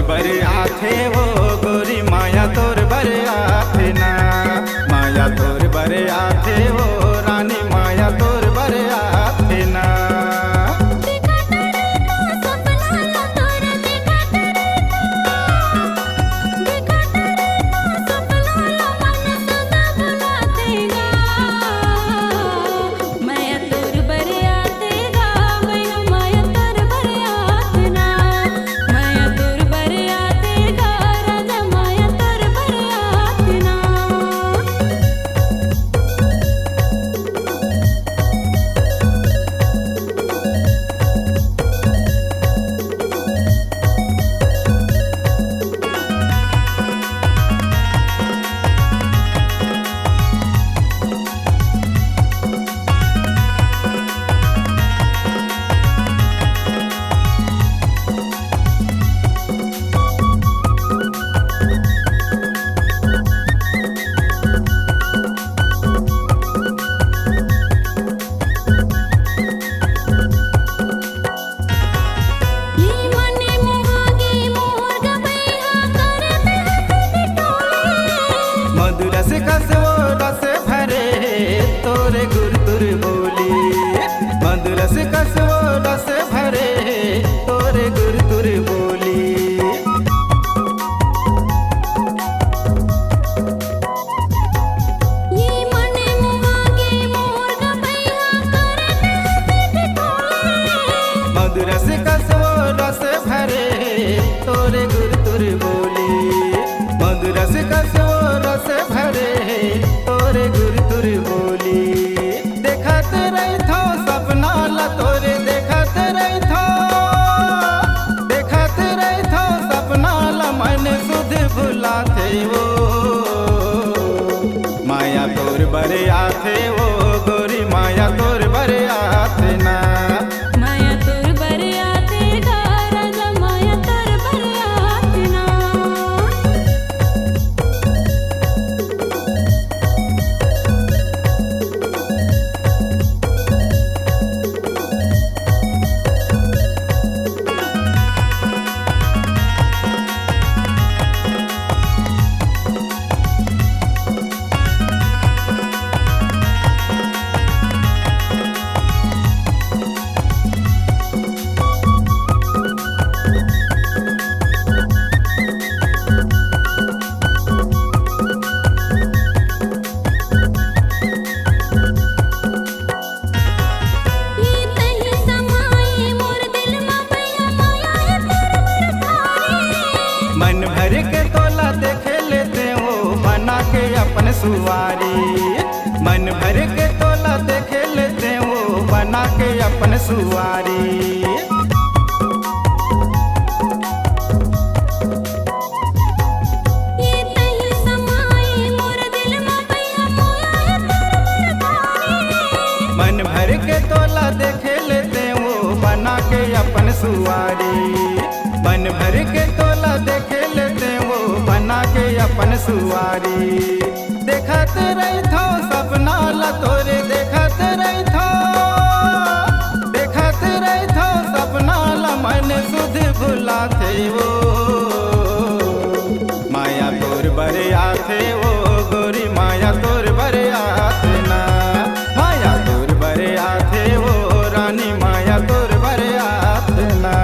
बर आथे वो गोरी माया तोर बर आथे ना, माया तोर बर आथे वो रानी माया तोर बर आथे ना। रस कस वो रस भरे तोरे गुर तुर बोली, मधुरस कस वो रस भरे तोरे गुर तुर बोली। ये मने मुहागे मोर गबैया करते टोले, मधुरस कस वो रस भरे तोरे गुर तुर बोली, मधुरस कस वो रस भरे तोरे गुर तुर बोली। देखत रही थो सपना ला तोरे, देखत रही थो सपना ला मन सुध भुलाथे वो, माया तोर बरे आथे वो गोरी माया तोर बरे आथे ना। माया तोर बर आते गा राजा माया तोर बर आते ना। मन भर के तोला देखे लेते हो बना के अपन सुवारी, मन भर के तोला देखे लेते हो बना के अपन सुवारी। ये तही समाए मोर दिल में भैया मोया है तोर मरकारी, मन भर के तोला देखे लेते हो बना के अपन सुवारी, मन भर के तोला देखे लेते हो बना के अपन सुवारी। देखत रही थो सपना ला तोरे, देखत रही थो सपना ला मन सुध भुलाथे वो, माया तोर बरे आथे वो गोरी माया तोर बरे आथे ना, माया तोर बरे आथे वो रानी माया तोर बरे आथे ना।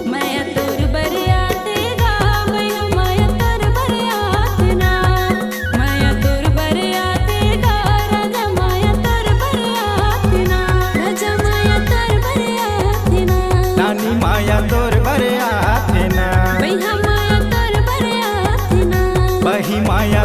माया तोर बरे आथे ना, माया तोर बर आते ना, बही माया